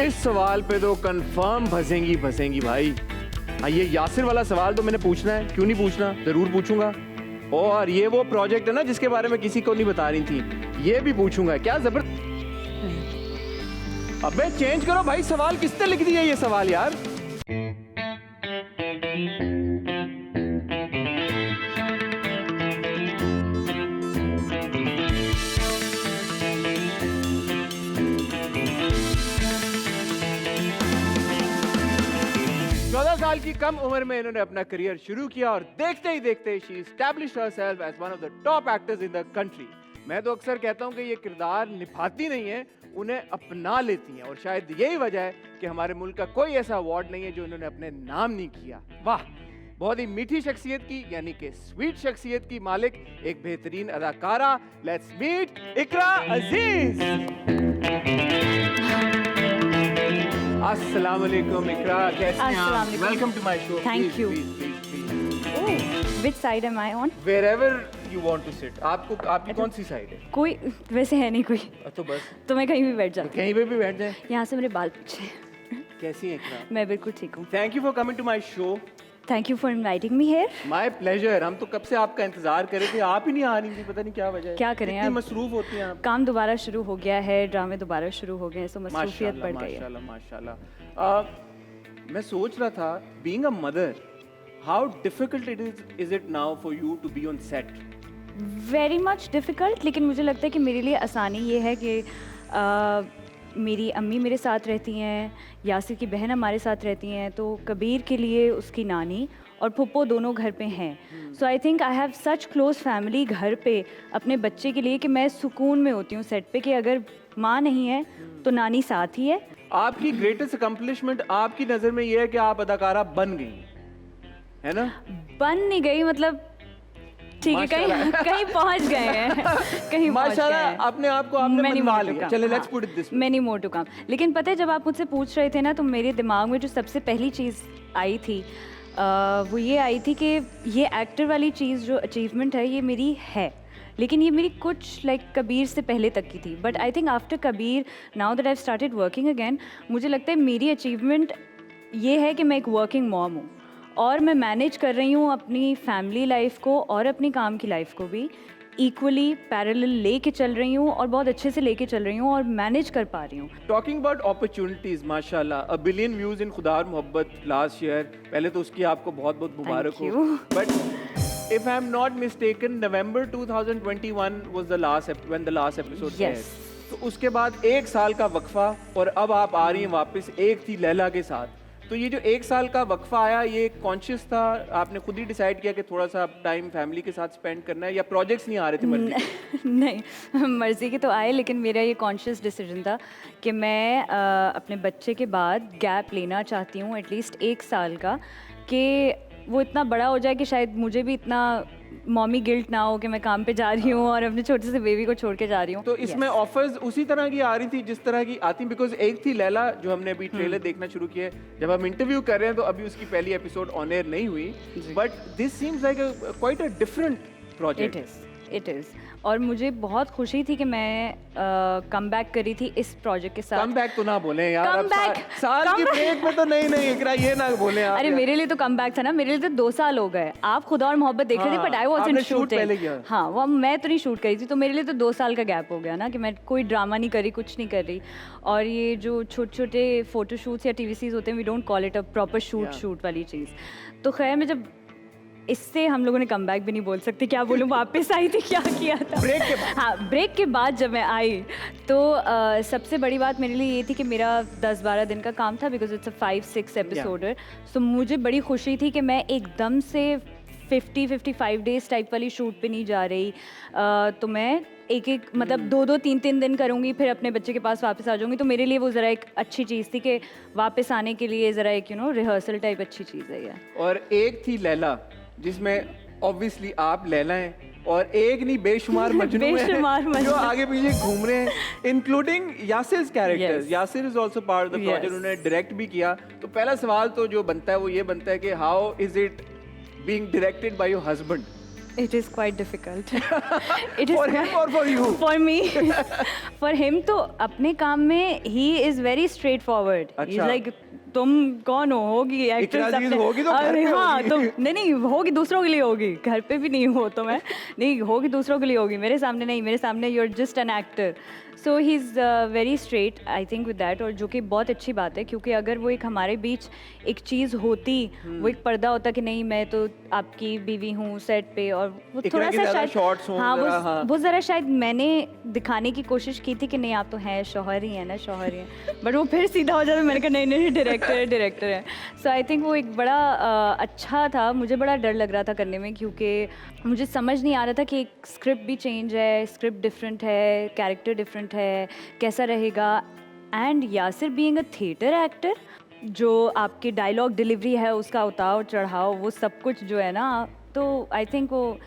इस सवाल पे तो कंफर्म फंसेंगी भाई। हाँ, ये यासिर वाला सवाल तो मैंने पूछना है, क्यों नहीं पूछना, जरूर पूछूंगा। और ये वो प्रोजेक्ट है ना जिसके बारे में किसी को नहीं बता रही थी, ये भी पूछूंगा। क्या जबरदस्त। अबे चेंज करो भाई, सवाल किसने लिख दिया ये सवाल यार। साल की कम उम्र में इन्होंने अपना करियर शुरू किया और देखते ही देखते she established herself as one of the top actors in the country. मैं तो अक्सर कहता हूं कि ये किरदार निभाती नहीं है, उन्हें अपना लेती हैं। और शायद यही वजह है कि हमारे मुल्क का कोई ऐसा अवार्ड नहीं है जो इन्होंने अपने नाम नहीं किया। वाह, बहुत ही मीठी शख्सियत की, यानी कि स्वीट शख्सियत की मालिक, एक बेहतरीन अदाकारा। Let's meet Iqra Aziz. अस्सलाम वालेकुम इकरा, कैसे हैं आप? Welcome to my show. Thank you. Which side am I on? Wherever you want to sit. आपकी कौन सी साइड है? कोई वैसे है नहीं कोई। तो बस तो मैं कहीं भी बैठ जाती कहीं पे भी बैठ जाए। यहाँ से मेरे बाल पीछे। कैसी हैं इकरा? मैं बिल्कुल ठीक हूँ। Thank you for coming to my show. Thank you for inviting me here. My pleasure. हम तो कब से आपका इंतजार कर रहे थे, आप ही नहीं आ रही थी, पता नहीं क्या वजह है। क्या करें इतनी अब? मसरूफ होती हैं आप। काम दोबारा शुरू हो गया है, ड्रामे दोबारा शुरू हो गए हैं, सो मसरूफियत बढ़ गई है। माशाल्लाह माशाल्लाह। मैं सोच रहा था, being a mother, how difficult is it now for you to be on set? Very much difficult, लेकिन मुझे लगता है कि मेरे लिए आसानी ये है कि मेरी अम्मी मेरे साथ रहती हैं, यासिर की बहन हमारे साथ रहती हैं, तो कबीर के लिए उसकी नानी और फुप्पो दोनों घर पे हैं। So I think I have such close family घर पे अपने बच्चे के लिए कि मैं सुकून में होती हूँ सेट पे कि अगर माँ नहीं है तो नानी साथ ही है। आपकी ग्रेटेस्ट अकम्पलिशमेंट आपकी नज़र में ये है कि आप अदाकारा बन गई, है ना? बन नहीं गई, मतलब ठीक है, कहीं कहीं पहुंच गए हैं, कहीं माशाल्लाह अपने आप को आपने मनवा लिया। चलिए let's put it this way. Many more to come. लेकिन पता है, जब आप मुझसे पूछ रहे थे ना, तो मेरे दिमाग में जो सबसे पहली चीज़ आई थी वो ये आई थी कि ये एक्टर वाली चीज़ जो अचीवमेंट है ये मेरी है, लेकिन ये मेरी कुछ कबीर से पहले तक की थी। But I think after Kabir, now that I started working again, मुझे लगता है मेरी अचीवमेंट ये है कि मैं एक वर्किंग मॉम हूँ और मैं मैनेज कर रही हूँ अपनी फैमिली लाइफ को और अपनी काम की लाइफ को भी इक्वली पैरेलल लेके चल रही हूँ और बहुत अच्छे से लेके चल रही हूँ और मैनेज कर पा रही हूँ। टॉकिंग अबाउट अपॉर्चुनिटीज, माशाल्लाह 1 बिलियन व्यूज इन खुदा और मोहब्बत लास्ट ईयर। पहले तो उसकी आपको बहुत बहुत मुबारक हो। But if I am not mistaken, November 2021 was the last when the last episode aired। तो उसके बाद 1 साल का वक्फा और अब आप आ रही हैं वापस एक थी लैला के साथ। तो ये जो 1 साल का वक्फा आया, ये कॉन्शियस था, आपने खुद ही डिसाइड किया कि थोड़ा सा टाइम फैमिली के साथ स्पेंड करना है, या प्रोजेक्ट्स नहीं आ रहे थे मर्जी के? नहीं, मर्जी के तो आए, लेकिन मेरा ये कॉन्शियस डिसीजन था कि मैं अपने बच्चे के बाद गैप लेना चाहती हूँ एटलीस्ट 1 साल का, कि वो इतना बड़ा हो जाए कि शायद मुझे भी इतना मॉमी गिल्ट ना हो कि मैं काम पे जा रही हूँ और अपने छोटे से बेबी को छोड़ के जा रही हूँ। तो इसमें ऑफर्स उसी तरह की आ रही थी जिस तरह की आती, बिकॉज एक थी लैला जो हमने अभी ट्रेलर देखना शुरू किया है, जब हम इंटरव्यू कर रहे हैं तो अभी उसकी पहली एपिसोड ऑन एयर नहीं हुई, but this seems like quite a different project. It is और मुझे बहुत खुशी थी कि मैं कम बैक करी थी इस प्रोजेक्ट के साथ। कम बैक तो ना बोले यार, Come back, साल की ब्रेक में तो नहीं इकरा, ये ना बोले आप। अरे मेरे लिए तो कम बैक था ना, मेरे लिए तो 2 साल हो गए। आप खुदा और मोहब्बत देख रहे थे, but I was in shooting. हाँ, वो मैं तो नहीं शूट करी थी, तो मेरे लिए तो 2 साल का गैप हो गया ना, कि मैं कोई ड्रामा नहीं करी, कुछ नहीं कर रही। और ये जो छोटे छोटे फोटोशूट्स या टीवीसीज होते हैं, we don't call it a proper shoot वाली चीज़। तो खैर, मैं जब इससे हम लोगों ने कम बैक भी नहीं बोल सकते, क्या बोलूँ, वापस आई थी, क्या किया था ब्रेक के बाद। हाँ, ब्रेक के बाद जब मैं आई तो सबसे बड़ी बात मेरे लिए ये थी कि मेरा 10-12 दिन का काम था, बिकॉज इट्स अ 5-6 एपिसोडर। सो मुझे बड़ी खुशी थी कि मैं एकदम से 50-55 डेज टाइप वाली शूट पे नहीं जा रही। तो मैं एक मतलब 2-2, 3-3 दिन करूँगी, फिर अपने बच्चे के पास वापस आ जाऊँगी। तो मेरे लिए वो ज़रा एक अच्छी चीज़ थी कि वापस आने के लिए ज़रा एक रिहर्सल टाइप अच्छी चीज़ है ये। और एक थी लैला जिसमें ऑब्वियसली आप लैला हैं, और एक नहीं बेशुमार मजनू हैं जो आगे पीछे घूम रहे हैं, including Yasir's character. Yasir is also part of the project, उन्होंने डायरेक्ट भी किया। तो पहला सवाल तो जो बनता है वो ये बनता है कि how is it being directed by your husband? It is quite difficult. It is For him or for you? For me. For him तो अपने काम में he is very straightforward. He's अच्छा। like तुम कौन हो, होगी इकरा एक्ट्रेस चीज़ होगी तो घर पे हाँ होगी। तो नहीं होगी दूसरों के लिए होगी, घर पे भी नहीं हो तो मैं नहीं होगी दूसरों के लिए होगी, मेरे सामने नहीं, मेरे सामने you are just an actor. So he is very straight I think with that, और जो कि बहुत अच्छी बात है क्योंकि अगर वो एक हमारे बीच एक चीज़ होती, वो एक पर्दा होता कि नहीं मैं तो आपकी बीवी हूँ सेट पे, और वो इकरा थोड़ा के सा ज़्यादा शायद shots हों, हाँ ज़रा, हाँ। वो ज़रा शायद मैंने दिखाने की कोशिश की थी कि नहीं आप तो हैं शौहर ही हैं ना, शौहर ही हैं, बट वो फिर सीधा हो जाता, मैंने कहा नहीं नहीं डायरेक्टर है. सो आई थिंक वो एक बड़ा अच्छा था, मुझे बड़ा डर लग रहा था करने में क्योंकि मुझे समझ नहीं आ रहा था कि एक स्क्रिप्ट भी चेंज है, स्क्रिप्ट डिफरेंट है, कैरेक्टर डिफरेंट है, कैसा रहेगा. And Yasir being a theatre actor, जो आपकी डायलॉग डिलीवरी है उसका उतार चढ़ाव वो सब कुछ जो है ना, तो आई थिंक वो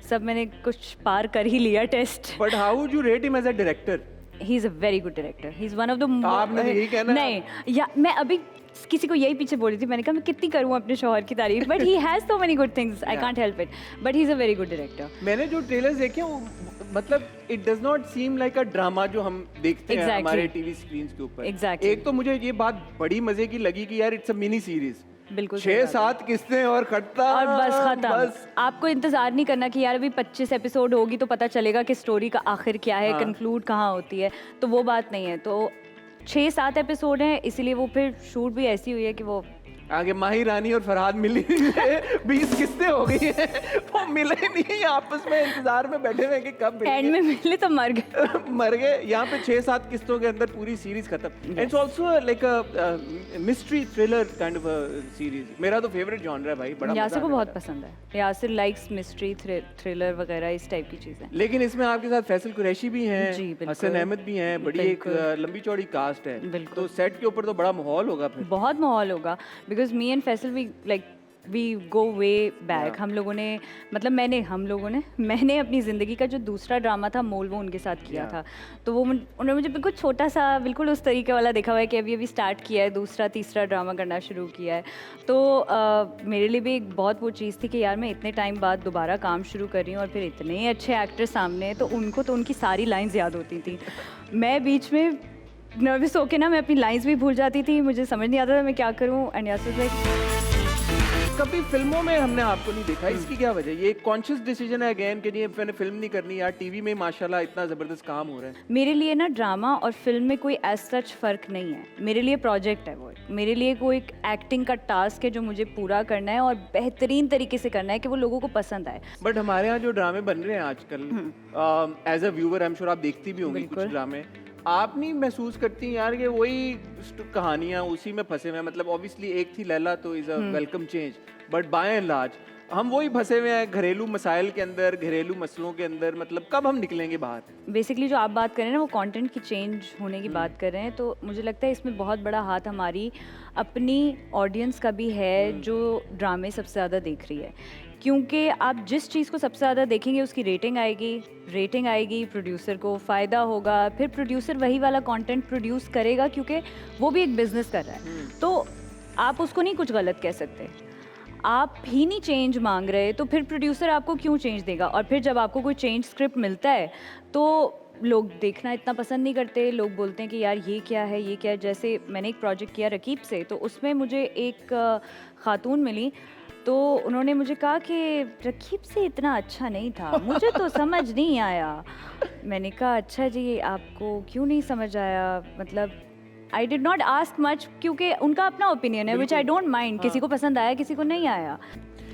सब मैंने कुछ पार कर ही लिया test. But how would you rate him as a director? He is a very good director, he is one of the आपने तो यही कहना है। नहीं या मैं अभी किसी को यही पीछे बोल रही थी, मैंने कहा मैं कितनी करूँ अपने शौहर की तारीफ, but he has so many good things, I can't help it, but he is a very good director. मैंने जो ट्रेलर्स देखे हैं वो मतलब it does not seem like a drama जो हम देखते हैं Exactly. हमारे टीवी स्क्रीन के ऊपर. Exactly. एक तो मुझे ये बात बड़ी मजे की लगी कि यार इट्स अ मिनी सीरीज, बिल्कुल सही बात है। 6-7 किस्तें और खत्म और बस खत्म. बस. आपको इंतजार नहीं करना कि यार अभी 25 एपिसोड होगी तो पता चलेगा कि स्टोरी का आखिर क्या है, हाँ. कंक्लूड कहाँ होती है, तो वो बात नहीं है. तो 6-7 एपिसोड हैं, इसीलिए वो फिर शूट भी ऐसी हुई है कि वो आगे माही रानी और फरहाद मिली 20 किस्तें हो गई हैं, वो मिले नहीं, आपस में इंतजार में बैठे हुए हैं कि कब एंड मिलेंगे. में मिले तो मर गए. मर गए. यहाँ पे 6-7 किस्तों के अंदर पूरी सीरीज खत्म. It's also like a mystery thriller kind of a series. मेरा तो फेवरेट जॉनर है भाई, बड़ा मजा यासिर को आने बहुत वाला है. पसंद है. यासिर लाइक्स मिस्ट्री थ्रिलर वगैरह इस टाइप की चीज़ें. लेकिन इसमें आपके साथ फैसल कुरैशी भी हैं, जी, बिल्कुल. हसन अहमद भी हैं, बड़ी एक बिल्कुल. लंबी चौड़ी कास्ट है. बिल्कुल. तो सेट के ऊपर तो बड़ा माहौल होगा फिर. बहुत माहौल होगा because me and Faisal we go way back. Yeah. हम लोगों ने मतलब मैंने अपनी ज़िंदगी का जो दूसरा ड्रामा था मोल वो उनके साथ किया Yeah. था. तो वो उन्होंने मुझे बिल्कुल छोटा सा बिल्कुल उस तरीके वाला देखा हुआ है कि अभी स्टार्ट किया है, दूसरा तीसरा ड्रामा करना शुरू किया है. तो मेरे लिए भी एक बहुत वो चीज़ थी कि यार मैं इतने टाइम बाद दोबारा काम शुरू कर रही हूँ और फिर इतने अच्छे एक्टर सामने हैं, तो उनको तो उनकी सारी लाइन्स याद होती थी. मैं बीच में नर्वस होके ना मैं अपनी लाइन्स भी भूल जाती थी, मुझे समझ नहीं आता था मैं क्या करूँ. एंड यासिर लाइक कभी फिल्मों में हमने आपको नहीं देखा, इसकी क्या वजह? ये एक कॉन्शियस डिसीजन है अगेन कि नहीं मैंने फिल्म नहीं करनी यार, टीवी में माशाल्लाह इतना ज़बरदस्त काम हो रहा है. मेरे लिए ना ड्रामा और फिल्म में कोई एज सच फ़र्क नहीं है. मेरे लिए प्रोजेक्ट है वो, मेरे लिए कोई एक एक्टिंग का टास्क है जो मुझे पूरा करना है और बेहतरीन तरीके से करना है कि वो लोगों को पसंद आए. बट हमारे यहाँ जो ड्रामे बन रहे हैं आजकल, as a viewer I am sure आप देखती भी होंगी कुछ बिल्कुल. ड्रामे, आप नहीं महसूस करती यार कि वही कहानियाँ उसी में फंसे हुए हैं? मतलब ऑब्वियसली एक थी लैला तो is a welcome change, but by and large हम वही फंसे हुए हैं घरेलू मसाइल के अंदर, घरेलू मसलों के अंदर. मतलब कब हम निकलेंगे बाहर? बेसिकली जो आप बात कर रहे हैं ना वो कंटेंट की चेंज होने की बात कर रहे हैं, तो मुझे लगता है इसमें बहुत बड़ा हाथ हमारी अपनी ऑडियंस का भी है जो ड्रामे सबसे ज़्यादा देख रही है. क्योंकि आप जिस चीज़ को सबसे ज़्यादा देखेंगे उसकी रेटिंग आएगी, प्रोड्यूसर को फ़ायदा होगा, फिर प्रोड्यूसर वही वाला कंटेंट प्रोड्यूस करेगा क्योंकि वो भी एक बिज़नेस कर रहा है. तो आप उसको नहीं कुछ गलत कह सकते. आप ही नहीं चेंज मांग रहे तो फिर प्रोड्यूसर आपको क्यों चेंज देगा? और फिर जब आपको कोई चेंज स्क्रिप्ट मिलता है तो लोग देखना इतना पसंद नहीं करते. लोग बोलते हैं कि यार ये क्या है. जैसे मैंने एक प्रोजेक्ट किया रकीब से, तो उसमें मुझे एक खातून मिली, तो उन्होंने मुझे कहा कि रकीब से इतना अच्छा नहीं था, मुझे तो समझ नहीं आया. मैंने कहा अच्छा जी आपको क्यों नहीं समझ आया? मतलब आई डिड नॉट आस्क मच क्योंकि उनका अपना ओपिनियन है विच आई डोंट माइंड. किसी को पसंद आया, किसी को नहीं आया.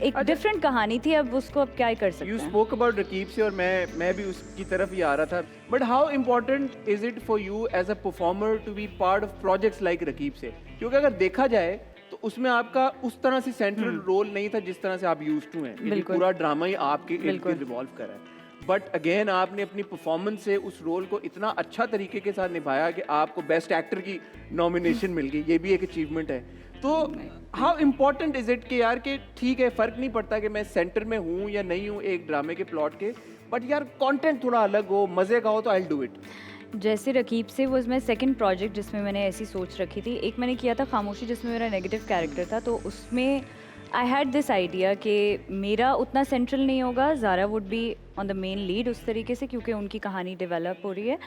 एक डिफरेंट कहानी थी, अब उसको अब क्या ही कर सकते यू हैं. स्पोक अबाउट रकीब से और मैं भी उसकी तरफ ही आ रहा था. But how important is it for you as a performer to be part of projects like Raqeeb से? क्योंकि अगर देखा जाए तो उसमें आपका उस तरह से सेंट्रल रोल नहीं था जिस तरह से आप यूज्ड टू हैं. बिल्कुल. पूरा ड्रामा ही आपके इर्द बिल्कुल. गिर्द रिवॉल्व कर रहा है. बट अगेन आपने अपनी परफॉर्मेंस से उस रोल को इतना अच्छा तरीके के साथ निभाया कि आपको बेस्ट एक्टर की नॉमिनेशन मिल गई. ये भी एक अचीवमेंट है. तो हाउ इम्पोर्टेंट इज इट कि यार कि ठीक है फ़र्क नहीं पड़ता कि मैं सेंटर में हूँ या नहीं हूँ एक ड्रामे के प्लॉट के, बट यार कंटेंट थोड़ा अलग हो, मज़े का हो तो आई विल डू इट. जैसे रकीब से वॉज माई सेकंड प्रोजेक्ट जिसमें मैंने ऐसी सोच रखी थी. एक मैंने किया था खामोशी जिसमें मेरा नेगेटिव कैरेक्टर था, तो उसमें आई हैड दिस आइडिया कि मेरा उतना सेंट्रल नहीं होगा, Zara would be on the main lead उस तरीके से, क्योंकि उनकी कहानी डेवलप हो रही है।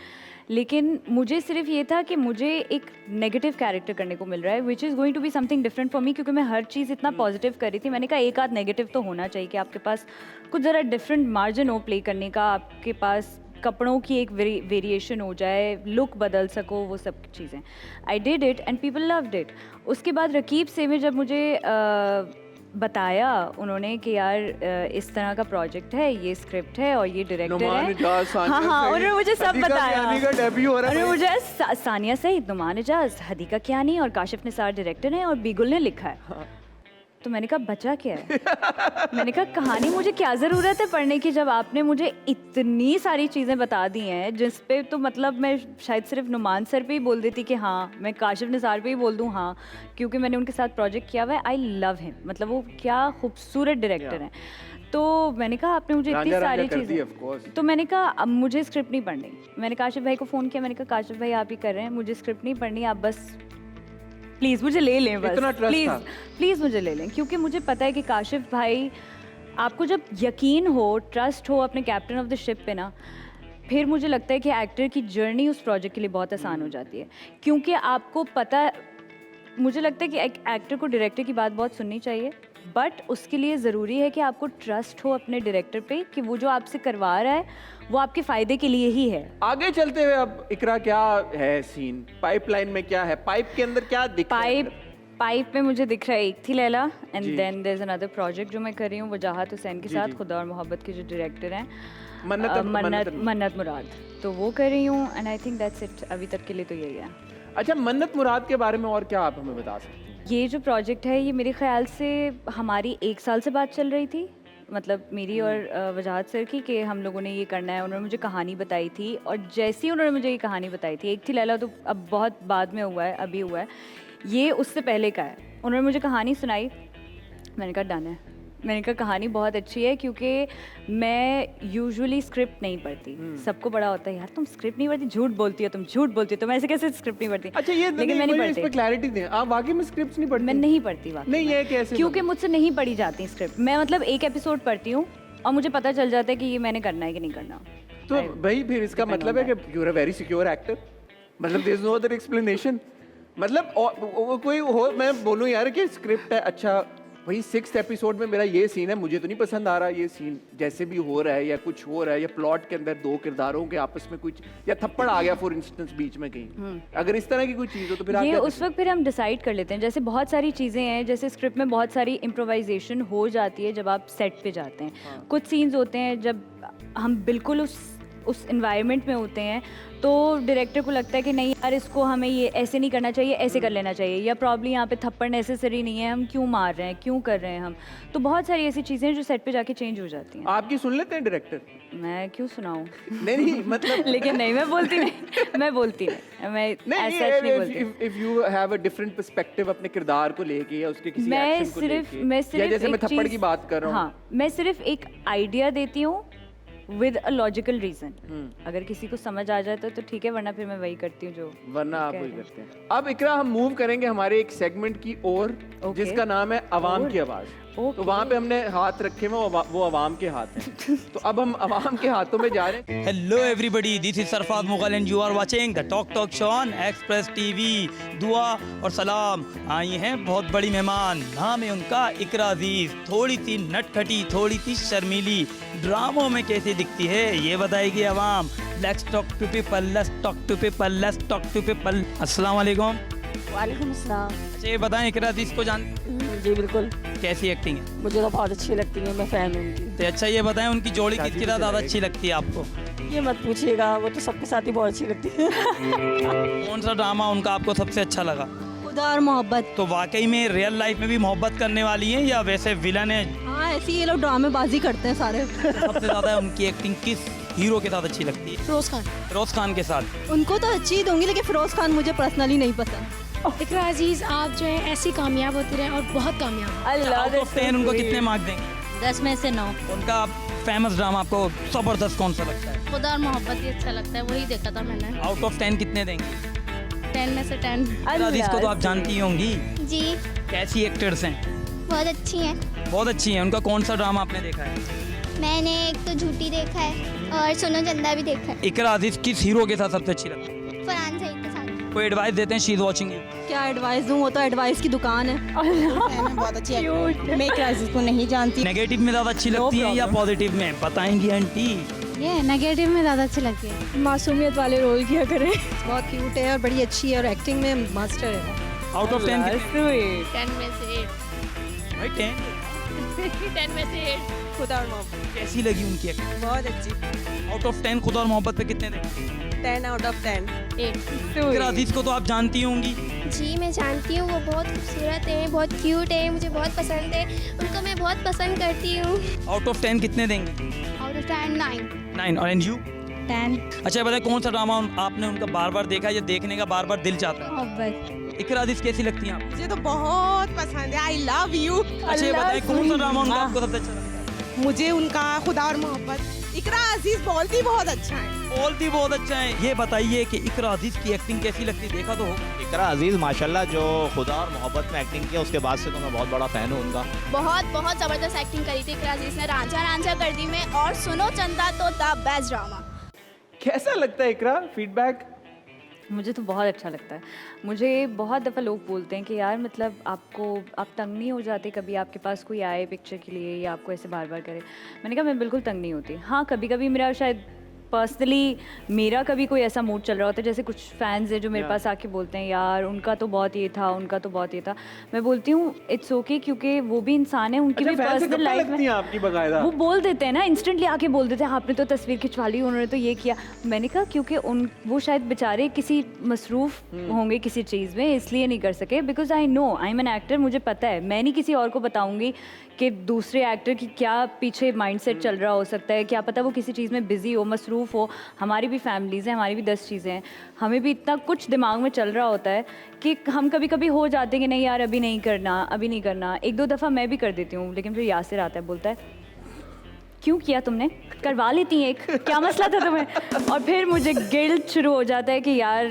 लेकिन मुझे सिर्फ ये था कि मुझे एक नेगेटिव कैरेक्टर करने को मिल रहा है, which is going to be something different for me, क्योंकि मैं हर चीज़ इतना पॉजिटिव कर रही थी। मैंने कहा एक आध नेगेटिव तो होना चाहिए कि आपके पास कुछ ज़रा डिफरेंट मार्जिन हो प्ले करने का, आपके पास कपड़ों की एक वेरिएशन हो जाए, लुक बदल सको, वो सब चीज़ें। I did it and people loved it. उसके बाद रकीब से में जब मुझे बताया उन्होंने कि यार इस तरह का प्रोजेक्ट है, ये स्क्रिप्ट है और ये डायरेक्टर है। हाँ, उन्होंने मुझे सब बताया। उन्होंने मुझे सानिया सईद, नुमान इजाज, हदीका कियानी और काशिफ निसार डायरेक्टर हैं और बीगुल ने लिखा है। तो मैंने कहा बचा क्या है? मैंने कहा कहानी मुझे क्या ज़रूरत है पढ़ने की, जब आपने मुझे इतनी सारी चीज़ें बता दी हैं जिस पे तो मतलब मैं शायद सिर्फ नुमान सर पे ही बोल देती कि हाँ, मैं काशिफ निसार पे ही बोल दूँ हाँ, क्योंकि मैंने उनके साथ प्रोजेक्ट किया हुआ है। आई लव हिम, मतलब वो क्या खूबसूरत डायरेक्टर हैं। तो मैंने कहा आपने मुझे इतनी सारी चीज़ें, तो मैंने कहा अब मुझे स्क्रिप्ट नहीं पढ़नी। मैंने काशिफ भाई को फ़ोन किया, मैंने कहा काशिफ भाई आप ही कर रहे हैं, मुझे स्क्रिप्ट नहीं पढ़नी, आप बस प्लीज़ मुझे ले लें, बस प्लीज़ मुझे ले लें, क्योंकि मुझे पता है कि काशिफ भाई, आपको जब यकीन हो, ट्रस्ट हो अपने कैप्टन ऑफ द शिप पे ना, फिर मुझे लगता है कि एक्टर की जर्नी उस प्रोजेक्ट के लिए बहुत आसान हो जाती है। क्योंकि आपको पता, मुझे लगता है कि एक एक्टर को डायरेक्टर की बात बहुत सुननी चाहिए, बट उसके लिए ज़रूरी है कि आपको ट्रस्ट हो अपने डायरेक्टर पे कि वो जो आपसे करवा रहा है वो आपके फ़ायदे के लिए ही है। आगे चलते हुए अब इकरा क्या है सीन, पाइपलाइन में क्या है, पाइप के अंदर क्या दिख रहा है? पाइप में मुझे दिख रहा है Ek Thi Laila, and then there is another project जो मैं कर रही हूँ वजाहत हुसैन के साथ, खुदा और मोहब्बत के जो डायरेक्टर हैं मन्नत मुराद, तो वो कर रही हूँ। And I think that's it, अभी तक के लिए तो यही है। अच्छा, मन्नत मुराद के बारे में और क्या आप हमें बता सकते हैं? ये जो प्रोजेक्ट है ये मेरे ख्याल से हमारी 1 साल से बात चल रही थी, मतलब मेरी और वजाहत सर की, कि हम लोगों ने ये करना है। उन्होंने मुझे कहानी बताई थी, और जैसे ही उन्होंने मुझे ये कहानी बताई थी, एक थी लैला तो अब बहुत बाद में हुआ है, अभी हुआ है, ये उससे पहले का है। उन्होंने मुझे कहानी सुनाई, मैंने कहा डन है। मैंने कहा कहानी बहुत अच्छी है, क्योंकि मैं यूजुअली स्क्रिप्ट नहीं पढ़ती। सबको बड़ा होता है यार तुम स्क्रिप्ट नहीं पढ़ती, झूठ बोलती हो, तुम झूठ बोलती हो, तुम ऐसे कैसे स्क्रिप्ट नहीं पढ़ती? अच्छा, ये लेकिन मैं नहीं पढ़ती। इस पे क्लैरिटी दें, आप वाकई में स्क्रिप्ट्स नहीं पढ़ती? मैं नहीं पढ़ती वाकई। नहीं, ये कैसे? क्योंकि मुझसे नहीं पढ़ी जाती स्क्रिप्ट। मैं मतलब एक एपिसोड पढ़ती हूँ और मुझे पता चल जाता है कि ये मैंने करना है कि नहीं करना। तो भाई फिर इसका मतलब है कि you are a very secure actor, मतलब there is no other explanation. मतलब कोई हो, मैं बोलूँ यार कि स्क्रिप्ट है, अच्छा वही 6th एपिसोड में मेरा ये सीन है, मुझे तो नहीं पसंद आ रहा ये सीन, जैसे भी हो रहा है, या कुछ हो रहा है, या प्लॉट के अंदर 2 किरदारों के आपस में कुछ, या थप्पड़ आ गया फॉर इंस्टेंस बीच में कहीं, अगर इस तरह की कोई चीज़ हो तो फिर ये उस वक्त फिर हम डिसाइड कर लेते हैं। जैसे बहुत सारी चीज़ें हैं, जैसे स्क्रिप्ट में बहुत सारी इम्प्रोवाइजेशन हो जाती है जब आप सेट पे जाते हैं। कुछ सीन्स होते हैं जब हम बिल्कुल उस इन्वायरमेंट में होते हैं, तो डायरेक्टर को लगता है कि नहीं यार इसको हमें ये ऐसे नहीं करना चाहिए, ऐसे कर लेना चाहिए, या प्रॉब्लम यहाँ पे थप्पड़ नेसेसरी नहीं है, हम क्यों मार रहे हैं, क्यों कर रहे हैं हम। तो बहुत सारी ऐसी चीज़ें हैं जो सेट पे जाके चेंज हो जाती हैं। आपकी सुन लेते हैं डायरेक्टर? मैं क्यों सुनाऊं? नहीं मतलब लेकिन नहीं, मैं बोलती नहीं, मैं बोलती नहीं, मैं ऐसा नहीं बोलती। If you have a different perspective अपने किरदार को लेके, या उसके किसी एक्शन को लेके, मैं सिर्फ जैसे मैं थप्पड़ की बात कर रहा हूँ, हाँ, मैं सिर्फ एक आइडिया देती हूँ विद अ लॉजिकल रीजन। अगर किसी को समझ आ जाता है तो ठीक है, वरना फिर मैं वही करती हूँ जो वरना आप वही करते हैं। अब इकरा हम मूव करेंगे हमारे एक सेगमेंट की ओर, जिसका नाम है अवाम की आवाज़। तो वहाँ पे हमने हाथ रखे हुए, वो अवाम के हाथ हैं। तो अब हम अवाम के हाथों में जा रहे हैं। Hello everybody, this is Sarfaraz Mughal and you are watching the talk show on Express TV. दुआ और सलाम। आई हैं बहुत बड़ी मेहमान, नाम है उनका इकरा अजीज। थोड़ी सी नटखटी, थोड़ी सी शर्मीली, ड्रामों में कैसी दिखती है ये बताएगी अवाम। Let's talk to people, let's talk to people, let's talk to people. अस्सलाम वालेकुम। वालेकुम अस्सलाम। अच्छा ये बताएं, इकरा अजीज को जान? जी बिल्कुल। कैसी एक्टिंग है? मुझे तो बहुत अच्छी लगती है, मैं फ़ैन हूँ उनकी। तो अच्छा ये बताएं, उनकी जोड़ी किसकी ज़्यादा अच्छी लगती है आपको? ये मत पूछिएगा, वो तो सबके साथ ही बहुत अच्छी लगती है। कौन सा ड्रामा उनका आपको सबसे अच्छा लगा? खुदा और मोहब्बत। तो वाकई में रियल लाइफ में भी मोहब्बत करने वाली है या वैसे विलन है? हाँ, ऐसे ही ये लोग ड्रामेबाजी करते हैं सारे। सबसे ज़्यादा उनकी एक्टिंग किस हीरो के साथ अच्छी लगती है? फिरोज खान। फिरोज खान के साथ? उनको तो अच्छी ही दूंगी, लेकिन फिरोज खान मुझे पर्सनली नहीं पसंद। इकरा अजीज, आप जो है ऐसी कामयाब होती रहे और बहुत कामयाब। आउट ऑफ 10 उनको कितने मार्क देंगे? 10 में से 9। उनका फेमस ड्रामा आपको जबरदस्त कौन सा लगता है? खुदा और मोहब्बत ही अच्छा लगता है, वही देखा था मैंने। आउट ऑफ 10 कितने देंगे? 10 में से 10। अजीज को तो आप जानती होंगी, जी। कैसी एक्टर्स हैं? बहुत अच्छी हैं। बहुत अच्छी हैं। उनका कौन सा ड्रामा आपने देखा है? मैंने एक तो झूठी देखा है और सुनो चंदा भी देखा है। इकरा अजीज किस हीरो के साथ सबसे अच्छी लगती है? फरहान सईद के साथ। कोई एडवाइस देते हैं? She is watching you. क्या एडवाइस दूँ, वो तो एडवाइस की दुकान है। बहुत अच्छी है। मैं क्राइसिस को नहीं जानती। नेगेटिव में ज़्यादा अच्छी लगती है या पॉजिटिव में? बताएंगी आंटी। ये नेगेटिव में ज़्यादा अच्छी लगती है। मासूमियत वाले रोल किया करें। बहुत क्यूट है और बड़ी अच्छी है और एक्टिंग में मास्टर है। आउट ऑफ 10 10 में से 8। भाई 10 10 में से 8। खुदा और मोहब्बत कैसी लगी उनकी एक्टिंग? बहुत अच्छी। आउट ऑफ 10 खुदा और मोहब्बत पे कितने देंगे? 10 आउट ऑफ 10। 8। इकरा अजीज को तो आप जानती होंगी। जी मैं जानती हूँ, वो बहुत खूबसूरत है, बहुत क्यूट है, मुझे बहुत पसंद है, उनको मैं बहुत पसंद करती हूँ। आउट ऑफ 10 कितने देंगे? Out of 10 9। 9। और यू? 10। अच्छा बताए कौन सा ड्रामा आपने उनका बार बार देखा या देखने का बार बार दिल चाहता है? मोहब्बत। इकरा अजीज कैसी लगती हैं आप? मुझे तो बहुत पसंद है। I love you. अच्छा बताए कौन सा ड्रामा उनका आपको सबसे अच्छा लगता है? मुझे उनका खुदा और मोहब्बत। इकरा अजीज बोलती बहुत अच्छा है। बोलती बहुत अच्छा है। ये बताइए कि इकरा अजीज की एक्टिंग कैसी लगती है? देखा तो हो। इकरा अजीज़ माशाल्लाह जो खुदा और मोहब्बत में एक्टिंग किया उसके बाद से तो मैं बहुत बड़ा फ़ैन हूँ उनका। बहुत बहुत ज़बरदस्त एक्टिंग करी थी इकरा अजीज़ ने, रांझा रांझा कर दी में, और सुनो चंदा तो द बेस्ट ड्रामा। कैसा लगता है इकरा? फीडबैक? मुझे तो बहुत अच्छा लगता है। मुझे बहुत दफ़ा लोग बोलते हैं कि यार मतलब आप तंग नहीं हो जाते कभी आपके पास कोई आए पिक्चर के लिए या आपको ऐसे बार बार करे? मैंने कहा मैं बिल्कुल तंग नहीं होती। हाँ कभी कभी मेरा शायद पर्सनली मेरा कभी कोई ऐसा मूड चल रहा होता है, जैसे कुछ फैंस हैं जो मेरे पास आके बोलते हैं यार उनका तो बहुत ये था, उनका तो बहुत ये था। मैं बोलती हूँ इट्स ओके, क्योंकि वो भी इंसान है, उनकी भी पर्सनल लाइफ में आपकी बकायदा वो बोल देते हैं ना, इंस्टेंटली आके बोल देते हैं आपने तो तस्वीर खिंचवा ली, उन्होंने तो ये किया। मैंने कहा क्योंकि वो शायद बेचारे किसी मसरूफ़ होंगे किसी चीज़ में, इसलिए नहीं कर सके। Because I know I am an actor, मुझे पता है, मैं नहीं किसी और को बताऊंगी कि दूसरे एक्टर की क्या पीछे माइंडसेट चल रहा हो सकता है, क्या पता वो किसी चीज़ में बिज़ी हो, मसरूफ़ हो। हमारी भी फैमिलीज़ हैं, हमारी भी 10 चीज़ें हैं, हमें भी इतना कुछ दिमाग में चल रहा होता है कि हम कभी कभी हो जाते हैं कि नहीं यार अभी नहीं करना, अभी नहीं करना। 1-2 दफ़ा मैं भी कर देती हूँ, लेकिन फिर यासिर आता है, बोलता है क्यों किया तुमने, करवा लेती हैं एक, क्या मसला था तुम्हें? और फिर मुझे गिल्ट शुरू हो जाता है कि यार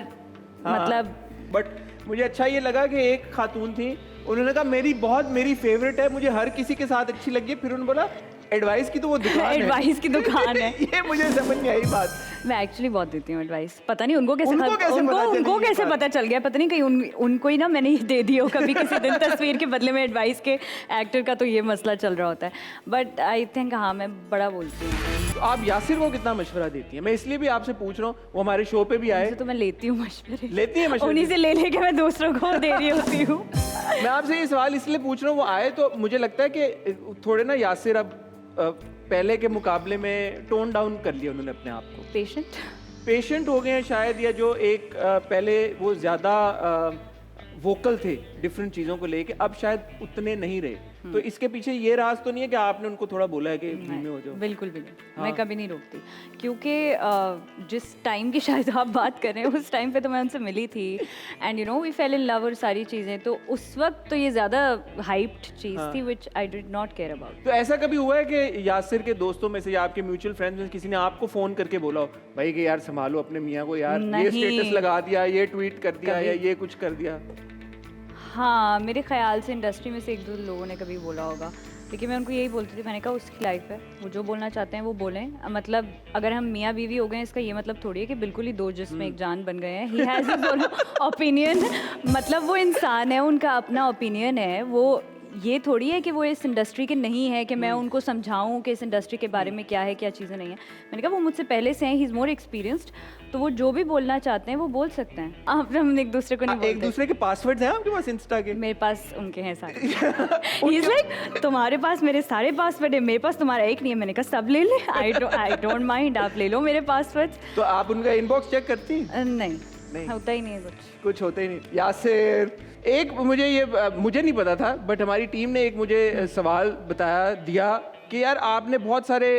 मतलब। बट मुझे अच्छा ये लगा कि एक खातून थी, उन्होंने कहा मेरी फेवरेट है, मुझे हर किसी के साथ अच्छी लगी है। फिर उन्होंने बोला एडवाइस की तो वो दुकान है। एडवाइस की दुकान है। ये मुझे समझ में आई बात। मैं एक्चुअली बहुत देती हूँ एडवाइस, पता नहीं उनको कैसे पता चल गया, पता नहीं कहीं उनको ही ना मैंने ये दे दी हो कभी किसी दिन तस्वीर के बदले में एडवाइस के। एक्टर का तो ये मसला चल रहा होता है, बट आई थिंक हाँ मैं बड़ा बोलती हूँ। तो आप यासिर को कितना मशवरा देती हैं? मैं इसलिए भी आपसे पूछ रहा हूँ, वो हमारे शो पे भी आए। तो मैं लेती हूँ मशवरे, लेती है मशवरे? उन्हीं से ले लेके मैं दूसरों को दे रही होती हूँ। मैं आपसे ये सवाल इसलिए पूछ रहा हूँ, वो आए तो मुझे लगता है कि थोड़े ना यासिर अब पहले के मुकाबले में टोन डाउन कर लिया उन्होंने अपने आप को। पेशेंट हो गए हैं शायद, या जो एक पहले वो ज़्यादा वोकल थे डिफरेंट चीज़ों को लेके, अब शायद उतने नहीं रहे। तो इसके पीछे ये राज तो नहीं है कि आपने उनको थोड़ा बोला है कि धीमे हो जाओ? बिल्कुल भी नहीं, मैं कभी नहीं रोकती, क्योंकि जिस टाइम की शायद आप बात कर रहे हैं उस टाइम पे तो मैं उनसे मिली थी, and you know we fell in love और सारी चीज़ें, तो उस वक्त तो ये ज़्यादा हाइप्ड चीज़ थी which I did not care about. तो ऐसा कभी हुआ है कि यासिर के दोस्तों में से या आपके म्यूचुअल फ्रेंड्स में किसी ने आपको फ़ोन करके बोला हो भाई कि यार संभालो अपने मियाँ को, यार ये स्टेटस लगा दिया, ये ट्वीट कर दिया, या ये कुछ कर दिया? हाँ मेरे ख्याल से इंडस्ट्री में से 1-2 लोगों ने कभी बोला होगा, लेकिन मैं उनको यही बोलती थी, मैंने कहा उसकी लाइफ है, वो जो बोलना चाहते हैं वो बोलें। मतलब अगर हम मियाँ बीवी हो गए इसका ये मतलब थोड़ी है कि बिल्कुल ही 2 जिस्म एक जान बन गए हैं। He has his own opinion, मतलब वो इंसान है, उनका अपना ओपिनियन है, वो ये थोड़ी है कि वो इस इंडस्ट्री के नहीं है कि मैं उनको समझाऊं कि इस इंडस्ट्री के बारे में क्या है क्या चीज़ें नहीं है। मैंने कहा वो मुझसे पहले से हैं, ही इज़ मोर एक्सपीरियंस्ड, तो वो जो भी बोलना चाहते हैं वो बोल सकते हैं। आप हम एक दूसरे को नहीं बोलते। एक दूसरे के पासवर्ड्स हैं आपके पास इंस्टा के? मेरे पास उनके हैं सारे। ही इज़ लाइक तुम्हारे पास मेरे सारे पासवर्ड है, मेरे पास तुम्हारा एक नहीं है। मैंने कहा सब ले ले, आई डोंट माइंड, आप ले लो मेरे पासवर्ड्स। तो आप उनका इनबॉक्स चेक करती? नहीं होता ही नहीं है कुछ होता ही नहीं। यासिर एक मुझे नहीं पता था, बट हमारी टीम ने एक मुझे सवाल दिया कि यार आपने बहुत सारे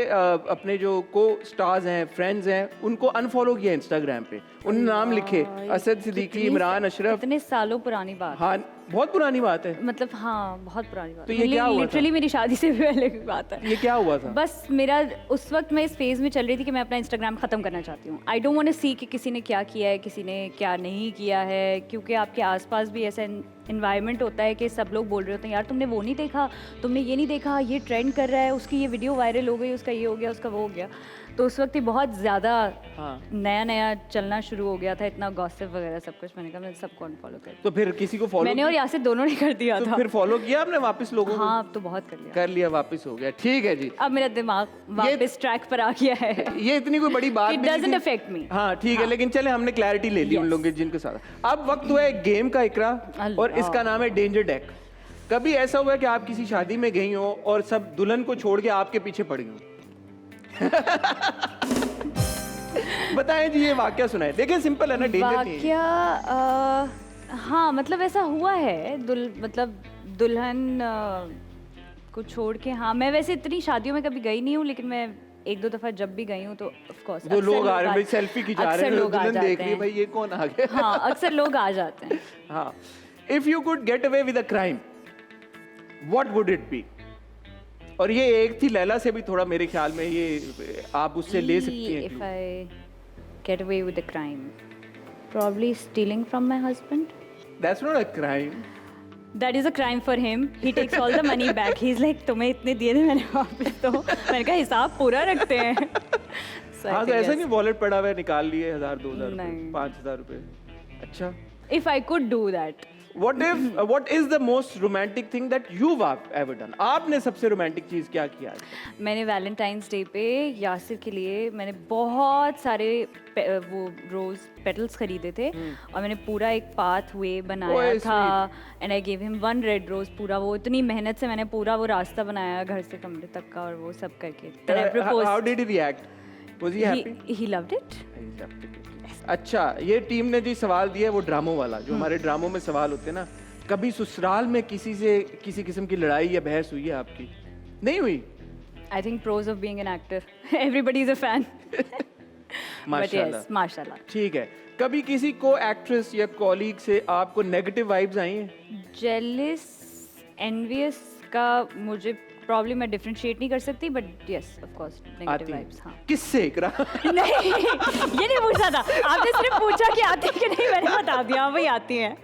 अपने जो को स्टार्स हैं, फ्रेंड्स हैं, उनको अनफॉलो किया इंस्टाग्राम पे, उन नाम लिखे असद सिद्दीकी, इमरान अशरफ। इतने सालों पुरानी बात। हाँ बहुत पुरानी बात है। मतलब हाँ, बहुत पुरानी बात तो ये क्या हुआ था? लिटरली मेरी शादी से भी पहले की बात है। ये क्या हुआ था? बस मेरा उस वक्त मैं इस फेज़ में चल रही थी कि मैं अपना इंस्टाग्राम ख़त्म करना चाहती हूँ। आई डोंट वांट टू सी कि किसी ने क्या किया है, किसी ने क्या नहीं किया है, क्योंकि आपके आसपास भी ऐसा इन्वायरमेंट होता है कि सब लोग बोल रहे होते हैं, यार तुमने वो नहीं देखा, तुमने ये नहीं देखा, ये ट्रेंड कर रहा है, उसकी ये वीडियो वायरल हो गई, उसका ये हो गया, उसका वो हो गया। तो उस वक्त ही बहुत ज़्यादा नया नया चलना शुरू हो गया था, इतना गॉसिप वगैरह सब कुछ। मैंने कहा मैं सबको अनफॉलो कर, तो फिर किसी को फॉलो मैंने और यासिर दोनों ने कर दिया तो था। फिर फॉलो किया आपने वापस लोगों हाँ, अब तो बहुत कर लिया। कर लिया, वापस हो गया, ठीक है जी। अब मेरा दिमाग वापस ट्रैक पर आ गया है। ये इतनी कोई बड़ी बात It नहीं doesn't थी। affect me. हाँ ठीक है, लेकिन चले हमने क्लैरिटी ले ली उन लोगों की जिनके साथ। अब वक्त हुआ है गेम का इकरा, और इसका नाम है डेंजर डेक। कभी ऐसा हुआ है कि आप किसी शादी में गई हो और सब दुल्हन को छोड़ के आपके पीछे पड़ गई हो? बताएं जी, ये वाकया सुनाए। देखिए सिंपल है ना, डेंजर नहीं है। वाकया हाँ, मतलब ऐसा हुआ है। मतलब दुल्हन को छोड़ के, हाँ मैं वैसे इतनी शादियों में कभी गई नहीं हूँ, लेकिन मैं एक दो दफा जब भी गई हूँ तो ऑफ कोर्स वो लोग आ रहे हैं, सेल्फी खिंचा रहे हैं, दुल्हन देख रही है, भाई ये कौन आ गया। हाँ, अक्सर लोग आ जाते हैं। हाँ, if you could get away with a crime, what would it be? और ये एक थी लैला से भी थोड़ा मेरे ख्याल में, ये आप उससे ले सकती हैं। If I get away with a crime, probably stealing from my husband. That's not a crime. That is a crime for him. He takes all the money back. He's like, तुम्हें इतने दिए थे मैंने वापस दो। मैंने कहा हिसाब पूरा रखते हैं। So I हाँ, तो think ऐसा yes. नहीं वॉलेट पड़ा हुआ है निकाल लिए 1000-2000 रुपए, नहीं। 5000 रुपए। अच्छा, If I could do that. what is the most romantic thing that you've ever done? आपने सबसे रोमांटिक चीज क्या किया है? मैंने वैलेंटाइंस डे पे यासिर के लिए मैंने बहुत सारे वो रोज पेटल्स खरीदे थे, और मैंने पूरा एक पाथ वे बनाया ओए, था, and I give him 1 red rose. पूरा वो इतनी मेहनत से मैंने पूरा वो रास्ता बनाया घर से कमरे तक का, और वो सब करके then I proposed. How did he react? Was he happy? He loved it. अच्छा, ये टीम ने जी सवाल दिया है वो ड्रामों वाला, जो हमारे ड्रामों में सवाल होते हैं ना। कभी ससुराल में किसी से किसी किस्म की लड़ाई या बहस हुई है आपकी? नहीं हुई? I think pros of being an actor. Everybody is a fan. But माशाल्लाह। yes, माशाल्लाह. ठीक है, कभी किसी को एक्ट्रेस या कॉलीग से आपको नेगेटिव वाइब्स आई हैं? जेलिस, एनवियस का मुझे प्रॉब्लम मैं डिफरेंशिएट नहीं कर सकती, बट यस ऑफ कोर्स आती नेगेटिव हैं? वाइब्स। हाँ। किससे इकरा? नहीं, ये नहीं पूछा था आपने, सिर्फ पूछा कि आती है कि नहीं, मैंने बता दिया वही आती हैं।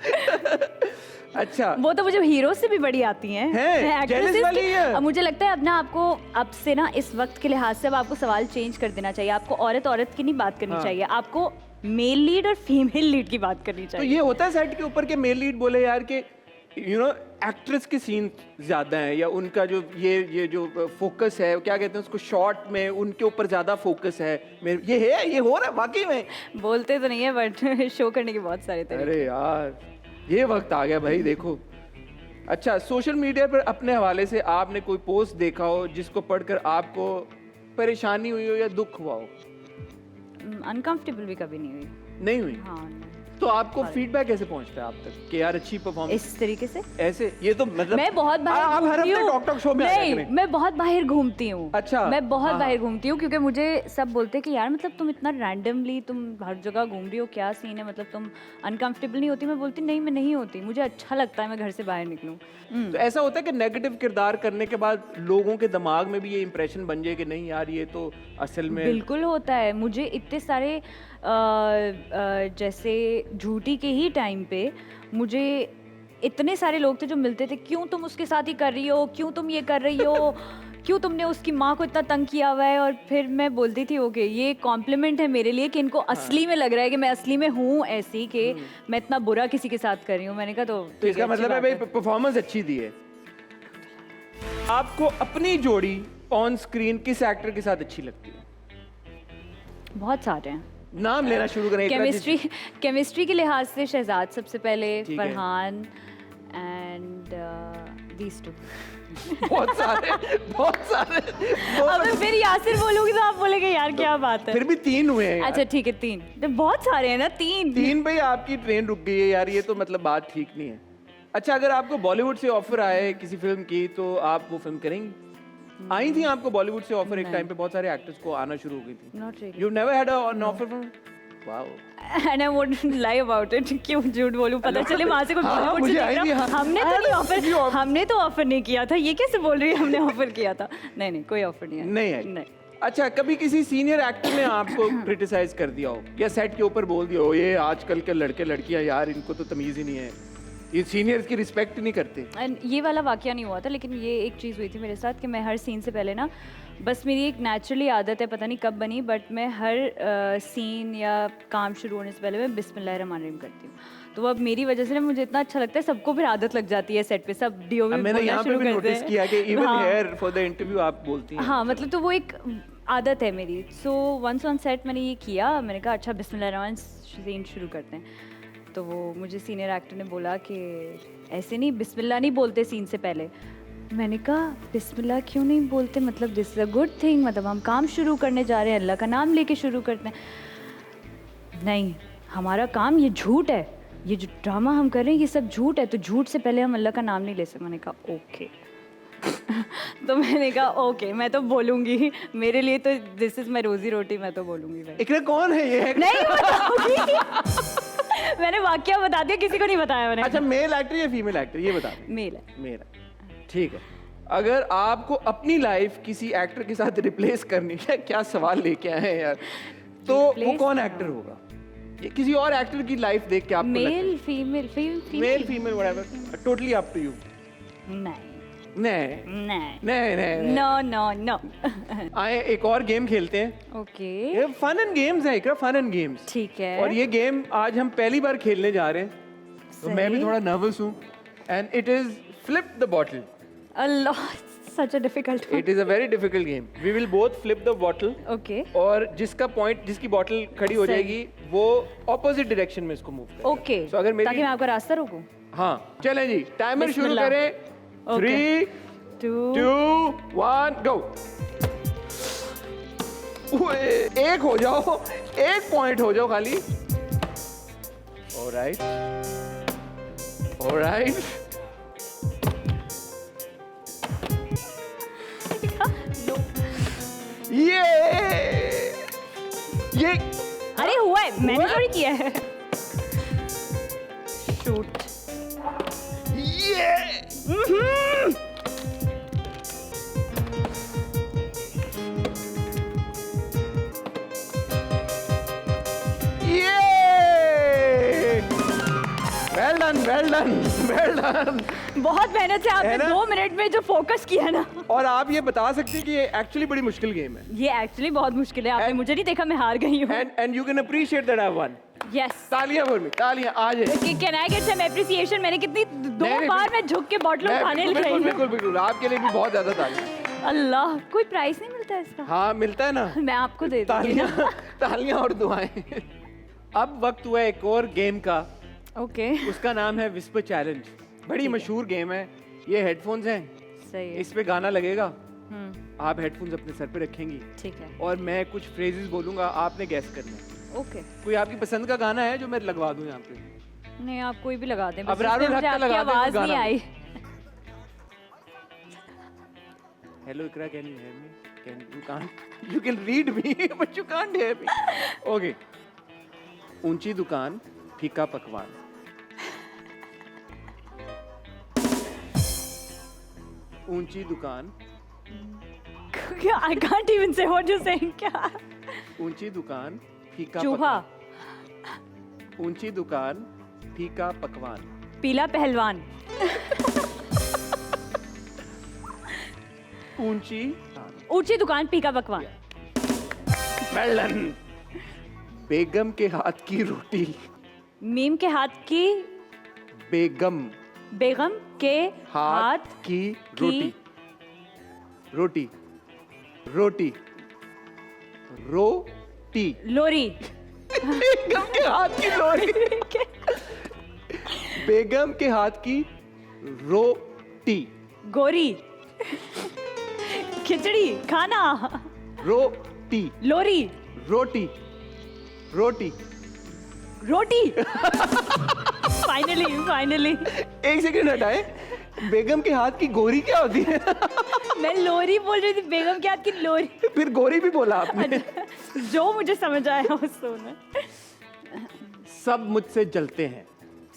अच्छा, वो तो मुझे हीरो से भी बड़ी आती हैं। हैं? actresses jealous वाली की- है? अब मुझे लगता है अब ना आपको अब से ना इस वक्त के लिहाज से अब आपको सवाल चेंज कर देना चाहिए। आपको औरत औरत की नहीं बात करनी हाँ। चाहिए, आपको मेल लीड और फीमेल लीड की बात करनी तो चाहिए। ये होता है सेट के ऊपर के मेल लीड बोले यार कि एक्ट्रेस के सीन ज्यादा हैं, या उनका जो ये जो फोकस है, क्या कहते हैं उसको, शॉर्ट में उनके ऊपर ज्यादा फोकस है। ये हो रहा है वाकई में? बोलते तो नहीं है, बट शो करने के बहुत सारे तरीके। अरे यार, ये वक्त आ गया भाई, देखो। अच्छा, सोशल मीडिया पर अपने हवाले से आपने कोई पोस्ट देखा हो जिसको पढ़कर आपको परेशानी हुई हो या दुख हुआ हो? अनकंफर्टेबल भी कभी नहीं हुई। नहीं हुई? हाँ नहीं। तो आपको फीडबैक कैसे पहुंचता है आप तक कि यार अच्छी परफॉर्मेंस? इस तरीके से ऐसे ये तो मतलब मैं बहुत बाहर आप हर घूमती हफ्ते हूँ। टॉक शो में आया नहीं, करें। मैं बहुत बाहर घूमती हूँ। अच्छा। मैं बहुत हाँ, बाहर हाँ। घूमती हूँ, क्योंकि मुझे सब बोलते हैं कि यार मतलब तुम इतना रैंडमली तुम हर जगह घूम रही हो, क्या सीन है, मतलब तुम अनकंफर्टेबल नहीं होती? मैं बोलती नहीं, मैं नहीं होती, मुझे अच्छा लगता है मैं घर से बाहर निकलूँ। तो ऐसा होता है कि नेगेटिव किरदार करने के बाद लोगों के दिमाग में भी ये इंप्रेशन बन जाए कि नहीं यार ये तो असल में। बिल्कुल होता है। मुझे इतने सारे जैसे झूठी के ही टाइम पे मुझे इतने सारे लोग थे जो मिलते थे, क्यों तुम उसके साथ ही कर रही हो, क्यों तुम ये कर रही हो, क्यों तुमने उसकी माँ को इतना तंग किया हुआ है। और फिर मैं बोलती थी ओके ये कॉम्प्लीमेंट है मेरे लिए कि इनको असली में लग रहा है कि मैं असली में हूँ ऐसी, कि मैं इतना बुरा किसी के साथ कर रही हूँ। मैंने कहा तो इसका मतलब है भाई परफॉर्मेंस अच्छी दी है। आपको अपनी जोड़ी ऑन स्क्रीन किस एक्टर के साथ अच्छी लगती है? बहुत सारे हैं, नाम लेना शुरू करें। केमिस्ट्री के लिहाज से शहजाद सबसे पहले, ठीक है। Farhan and these two. बहुत सारे अब मैं फिर यासिर बोलूंगी तो आप बोलेंगे यार क्या बात है। फिर भी 3 हुए हैं यार। अच्छा ठीक है 3, तो बहुत सारे हैं ना 3। 3 भाई, आपकी ट्रेन रुक गई है यार, ये तो मतलब बात ठीक नहीं है। अच्छा, अगर आपको बॉलीवुड से ऑफर आए किसी फिल्म की तो आप वो फिल्म करेंगी? आई थी आपको बॉलीवुड से ऑफर? एक टाइम पे बहुत सारे एक्टर्स को आना शुरू हो गई थी। Not really. You never had an offer from? Wow. And I won't lie about it, क्यों झूठ बोलूं, पता चले वहां से कोई हाँ, बॉलीवुड मुझे से आई देख भी, रहा, हाँ। हमने तो ऑफर नहीं किया था, ये कैसे बोल रही है हमने ऑफर किया था? नहीं कोई ऑफर नहीं है। नहीं है। नहीं। अच्छा, कभी किसी सीनियर एक्टर ने आपको क्रिटिसाइज कर दिया हो या सेट के ऊपर बोल दिया हो ये आजकल के लड़के लड़कियां यार इनको तो तमीज ही नहीं है, ये सीनियर्स की रिस्पेक्ट नहीं करते? एंड ये वाला वाकया नहीं हुआ था, लेकिन ये एक चीज़ हुई थी मेरे साथ कि मैं हर सीन से पहले ना, बस मेरी एक नेचुरली आदत है, पता नहीं कब बनी, बट मैं हर सीन या काम शुरू होने से पहले मैं बिस्मिल्लाहिर्रहमानिर्रहीम करती हूँ। तो अब मेरी वजह से ना मुझे इतना अच्छा लगता है, सबको फिर आदत लग जाती है सेट पे, सब डीओ में मैंने यहाँ पे भी नोटिस किया कि even here for the interview आप बोलती हैं। हाँ, मतलब तो वो एक आदत है मेरी। सो वंस ऑन सेट मैंने ये किया, मैंने कहा अच्छा बिस्मिल्लाहिर्रहमानिर्रहीम सीन शुरू करते हैं। तो वो मुझे सीनियर एक्टर ने बोला कि ऐसे नहीं, बिस्मिल्लाह नहीं बोलते सीन से पहले। मैंने कहा बिस्मिल्लाह क्यों नहीं बोलते, मतलब this is a good thing, मतलब हम काम शुरू करने जा रहे हैं, अल्लाह का नाम लेके शुरू करते हैं। नहीं, हमारा काम ये झूठ है, ये जो ड्रामा हम कर रहे हैं ये सब झूठ है, तो झूठ से पहले हम अल्लाह का नाम नहीं ले सकते। मैंने कहा ओके। तो मैंने कहा ओके, मैं तो बोलूँगी, मेरे लिए तो दिस इज़ माई रोजी रोटी, मैं तो बोलूँगी भाई। इकरा कौन है ये? नहीं बताऊंगी। मैंने वाकया बता दिया, किसी को नहीं बताया मैंने। अच्छा, मेल एक्टर या फीमेल एक्टर ये बता दें। मेल है। मेल है, ठीक है। अगर आपको अपनी लाइफ किसी एक्टर के साथ रिप्लेस करनी है, क्या सवाल लेके आए हैं यार, तो वो कौन एक्टर होगा? ये किसी और एक्टर की लाइफ देख के आपको male female male female whatever, totally up to you. नहीं नहीं नहीं नहीं नहीं नो नो नो। आए एक और गेम खेलते हैं। ओके, ये फन एंड गेम्स है, इकरा, फन एंड गेम्स। ठीक है। और ये गेम आज हम पहली बार खेलने जा रहे हैं, तो मैं भी सही। थोड़ा नर्वस हूँ। And it is flip the bottle. अल्लाह, such a difficult. It is a very difficult game. We will both flip the bottle. Okay और जिसका पॉइंट, जिसकी बॉटल खड़ी हो सही। जाएगी, वो ऑपोजिट डायरेक्शन में इसको मूव करेगा। ओके, So, अगर मेरी- ताकि मैं आपका रास्ता रोकूं। हाँ, चलें जी, टाइमर शुरू बिस्मिल्लाह। करें। Okay. 3 2 2 1 गो। एक हो जाओ, एक पॉइंट हो जाओ खाली। Alright alright. ये अरे हुआ है, मैंने थोड़ी किया है। Shoot. Well done well done well done. बहुत मेहनत से है आपने ना? 2 मिनट में जो फोकस किया ना, और आप ये बता सकते हैं कि ये एक्चुअली बड़ी मुश्किल गेम है। ये एक्चुअली बहुत मुश्किल है। आपने मुझे नहीं देखा, मैं हार गई हूँ। And you can appreciate that I won. Yes. तालियां फॉर मी, तालियां आ जाए। Can I get some appreciation? मैंने कितनी दो नहीं, बार मैं झुक के बॉटल उठाने बिल्कुल लगी बिल्कुल हूँ। बिल्कुल बिल्कुल, आपके लिए भी बहुत ज्यादा तालियां। अल्लाह, कोई प्राइस नहीं मिलता इसका? हाँ मिलता है ना, मैं आपको दे दूंगी। तालियां तालियां और दुआएं। अब वक्त हुआ एक और गेम का। ओके, उसका नाम है विस्पर चैलेंज। बड़ी मशहूर गेम है। ये हेडफोन्स हैं, सही है। इस पे गाना लगेगा, आप हेडफोन्स अपने सर पे रखेंगी ठीक है। और मैं कुछ फ्रेजेस बोलूंगा, आपने गैस करना है। ओके, कोई आपकी पसंद का गाना है जो मैं लगवा दूं यहाँ पे? नहीं आप कोई भी लगा दें, बस अबरारुल इसमें हक का मुझे लगा आपकी दें, आवाज कोई नहीं गाना। आई। Hello Ikra, can you hear me? You can read me, but you can't hear me. Okay. ऊंची दुकान, फीका पकवान। ऊंची दुकान, I can't even say what you're saying. क्या? ऊंची दुकान, फीका चूहा, पकवान। ऊंची दुकान, फीका पकवान। पीला पहलवान, ऊंची ऊंची दुकान, फीका पकवान। Well done. बेगम के हाथ की रोटी। मीम के हाथ की, बेगम बेगम के हाथ की रोटी। रोटी रोटी रोटी। लोरी, बेगम के हाथ की रोटी। बेगम के हाथ की रोटी। गोरी, खिचड़ी, खाना, रोटी लोरी, रोटी रोटी। रोटी। Finally finally. एक सेकंड हटाए, बेगम के हाथ की गोरी क्या होती है? मैं लोरी बोल रही थी, बेगम के हाथ की लोरी। फिर गोरी भी बोला आपने। जो मुझे समझ आया वो सुना। सब मुझसे जलते हैं।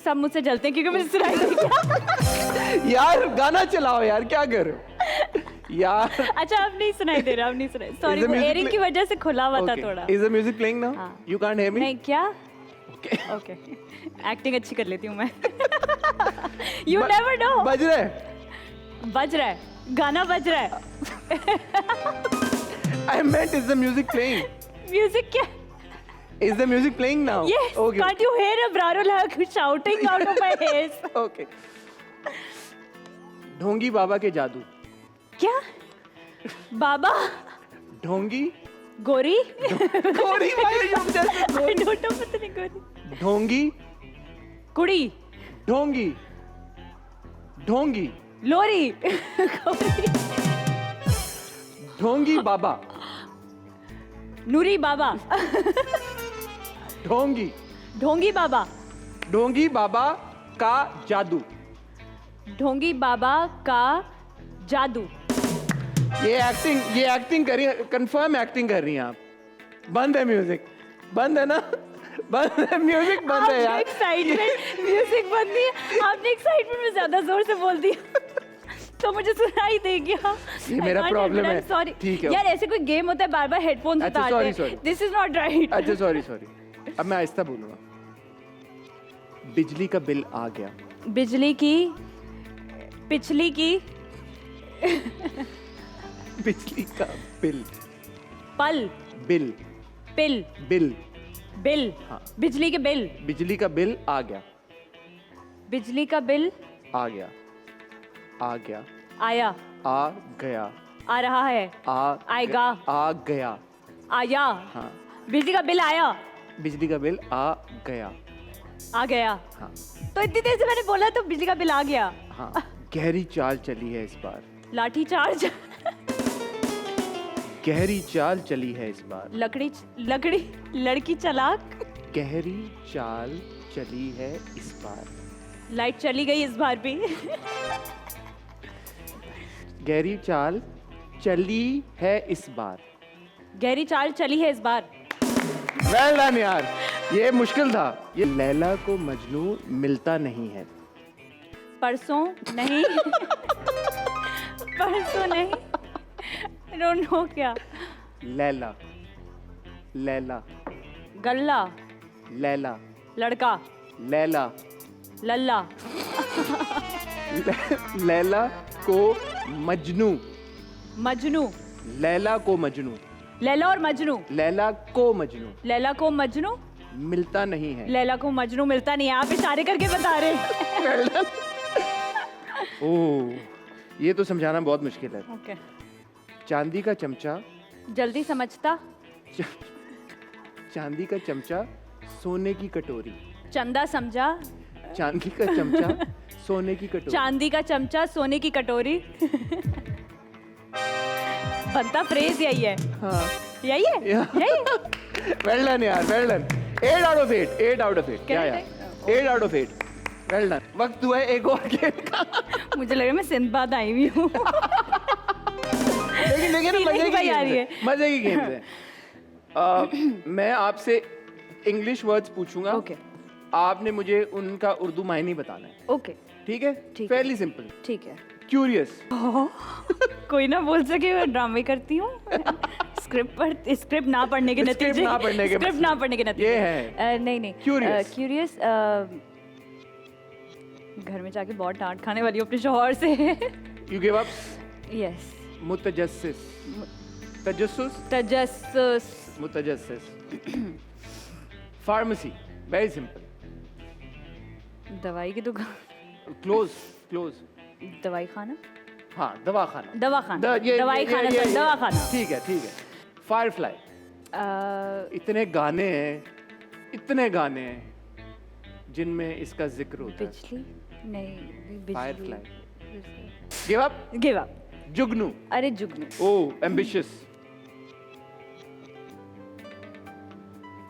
सब मुझसे जलते हैं क्योंकि मुझे सुनाई नहीं दिया। यार गाना चलाओ यार, क्या कर रहे हो यार? अच्छा अब नहीं सुनाई दे रहा, अब नहीं सुनाई, सॉरी, Is the वो music एयरिंग की play- वजह से खुला हुआ था थोड़ा। Is the music playing now? हाँ। You can't hear me? नहीं क्या? Okay. ओके, एक्टिंग अच्छी कर लेती हूँ मैं। You never know. बज रहा है? बज रहा है, गाना बज रहा है। I meant is the music playing? Music क्या? Is the music playing now? Yes. Okay. Can't you hear Abrarul shouting out of my ears? Okay. ढोंगी बाबा के जादू। क्या? बाबा? ढोंगी? गोरी? गोरी भाई you just said I गोरी। don't know, पता नहीं गोरी। ढोंगी? कुड़ी? ढोंगी? ढोंगी? लोरी? गोरी? ढोंगी बाबा। नूरी बाबा? ढोंगी? ढोंगी बाबा? ढोंगी बाबा का जादू। ढोंगी बाबा का जादू। ये एक्टिंग कर रही है, कंफर्म एक्टिंग कर रही हैं आप। बंद है म्यूजिक, बंद है ना? बंद है म्यूजिक, बंद है आपने यार। एक्साइटमेंट म्यूजिक बंद नहीं है, आपने एक्साइटमेंट में ज्यादा जोर से बोल दिया तो मुझे सुनाई दे गया। ये मेरा problem है। सॉरी, ठीक है। यार ऐसे कोई गेम होता है बार बार हेडफोन्स अच्छा, उतारते sorry। हैं, दिस इज नॉट राइट। अच्छा सॉरी अब मैं आहिस्ता बोलूंगा। बिजली का बिल आ गया। बिजली की पिछली की बिजली का बिल। पल बिल पिल बिल बिल हाँ। बिजली के बिल। बिजली का बिल आ गया। बिजली का बिल आ गया। आ गया। आया। आ गया। आ रहा है। आ आएगा। आ गया। आया। हाँ। बिजली का बिल आया। बिजली का बिल आ गया। आ गया। हाँ तो इतनी देर से मैंने बोला तो बिजली का बिल आ गया। हाँ। गहरी चाल चली है इस बार। लाठी चार्ज। गहरी चाल चली है इस बार। लकड़ी लड़की चलाक। गहरी चाल चली है इस बार। लाइट चली गई इस बार भी। गहरी चाल चली है इस बार। गहरी चाल चली है इस बार। वेल डन यार, ये मुश्किल था। ये लैला को मजनू मिलता नहीं है। परसों नहीं। परसों नहीं, डोंट नो क्या। लैला लैला गल्ला। लैला लड़का। लैला लल्ला। लैला को मजनू। मजनू। लैला को मजनू। लैला और मजनू। लैला को मजनू लैला को मजनू मिलता नहीं है। लैला को मजनू मिलता नहीं है, आप इशारे करके बता रहे हैं। ओह, ये तो समझाना बहुत मुश्किल है। ओके। चांदी का चमचा। जल्दी समझता। चांदी का चमचा सोने की कटोरी। चंदा समझा। चांदी का चमचा सोने की कटोरी। चांदी का चमचा सोने की कटोरी। बनता फ्रेज यही है। हाँ। यही है। यही। वेल डन यार, well done. 8 out of 8, 8 out of 8। क्या यार? 8 out of 8। Well done. वक्त हुआ है एक और गेम का। मुझे लगा मैं सिंदबाद आई हुई हूँ। लेकिन देखिए ना, मजे की भाई आ रही गेम है। है। मजे की गेम है। मैं आपसे इंग्लिश वर्ड्स पूछूंगा। ओके। आपने मुझे उनका उर्दू मायने बताना है। ओके। ठीक है? ठीक है। Fairlie simple. ठीक है। क्यूरियस। कोई ना बोल सके मैं ड्रामे करती हूँ। स्क्रिप्ट ना पढ़ने के नतीजे। स्क्रिप्ट ना पढ़ने के स्क्रिप्ट ना पढ़ने के नतीजे। ये है। नहीं। Curious। क्यूरियस। घर में जाके बहुत डांट खाने वाली हूँ अपने शौहर से। You give up. यस। मुतजस्सिस। तजस्सुस। तजस्सुस। मुतजस्सिस। फार्मेसी। Very simple. दवाई की दुकान। Close close. दवाई खाना। हाँ, दवाखाना। दवाखाना। दवाई खाना सर, दवाखाना। ठीक है ठीक है। फायरफ्लाई। इतने गाने हैं, इतने गाने हैं जिनमें इसका जिक्र होता है। बिजली नहीं। Firefly. Give up. Give up. जुगनू। अरे जुगनू। ओ, एम्बिशियस।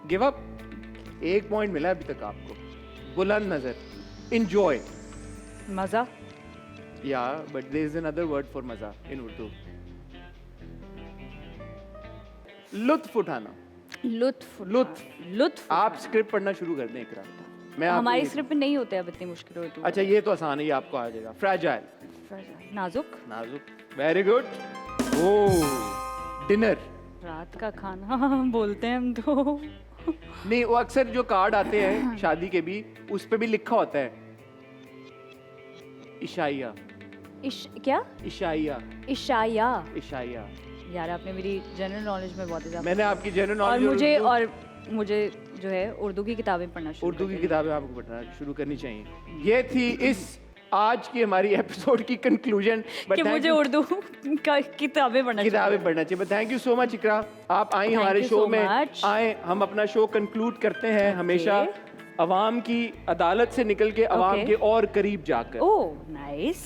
Give up. 1 पॉइंट मिला अभी तक आपको। बुलंद नजर। इंजॉय। मजा। Yeah, but there is another word for मजा in Urdu. लुत्फ उठाना। लुत्फ लुत्फ। आप स्क्रिप्ट पढ़ना शुरू कर दें इकरा। मैं आपको हमारी ये- स्क्रिप्ट में नहीं होते अब इतनी मुश्किल होती। अच्छा ये तो आसान है, ये आपको आ जाएगा। फ्रैजाइल, नाजुक, नाजुक, वेरी गुड। ओ डिनर, रात का खाना बोलते हैं हम तो। नहीं वो अक्सर जो कार्ड आते हैं शादी के भी उस पे भी लिखा होता है इशाइया। क्या? इशाइया, इशाया। इशाइया। यार आपने मेरी जनरल नॉलेज में बहुत इजाफा। मैंने आपकी जनरल और नॉलेज मुझे जो है उर्दू की किताबें पढ़ना शुरू उर्दू की कर किताबें आपको पढ़ना शुरू करनी चाहिए। ये थी इस आज की हमारी एपिसोड की कंक्लूजन। कि मुझे उर्दू किताबें पढ़ना किताबें पढ़ना चाहिए। But thank you so much Iqra, आप आई हमारे you शो so में much. आए। हम अपना शो कंक्लूड करते हैं हमेशा अवाम की अदालत से निकल के अवाम Okay. के और करीब जाकर। Oh nice.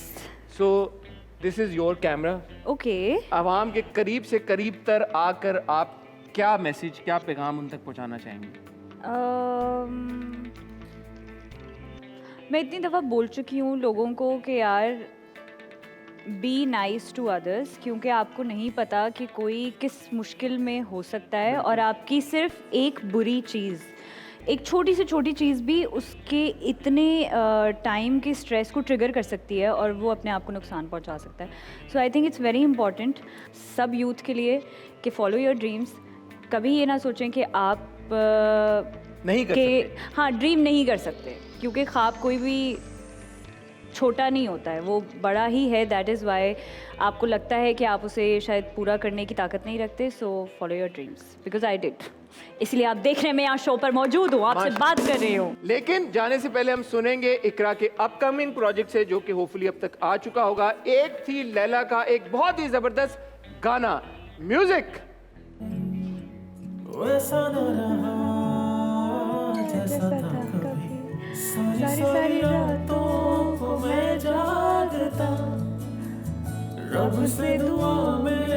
So this is your camera. Okay. अवाम के करीब से करीब तर आकर आप क्या मैसेज, क्या पैगाम उन तक पहुंचाना चाहेंगे? मैं इतनी दफ़ा बोल चुकी हूँ लोगों को कि यार बी नाइस टू अदर्स, क्योंकि आपको नहीं पता कि कोई किस मुश्किल में हो सकता है और आपकी सिर्फ एक बुरी चीज़, एक छोटी से छोटी चीज़ भी उसके इतने टाइम के स्ट्रेस को ट्रिगर कर सकती है और वो अपने आप को नुकसान पहुंचा सकता है। So I think it's very important सब यूथ के लिए कि फॉलो योर ड्रीम्स। कभी ये ना सोचें कि आप नहीं कर सकते। हाँ ड्रीम नहीं कर सकते, क्योंकि ख्वाब कोई भी छोटा नहीं होता है, वो बड़ा ही है। दैट इज़ वाई आपको लगता है कि आप उसे शायद पूरा करने की ताकत नहीं रखते। So follow your dreams because I did. इसलिए आप देख रहे हैं मैं यहाँ शो पर मौजूद हूँ, आपसे बात कर रही हूँ। लेकिन जाने से पहले हम सुनेंगे इकरा के अपकमिंग प्रोजेक्ट से, जो कि होपफुली अब तक आ चुका होगा। एक थी लैला का एक बहुत ही जबरदस्त गाना। म्यूजिक। वैसा न रहा जैसा था कभी, सारी रातों को मैं जागता, रब से दुआ में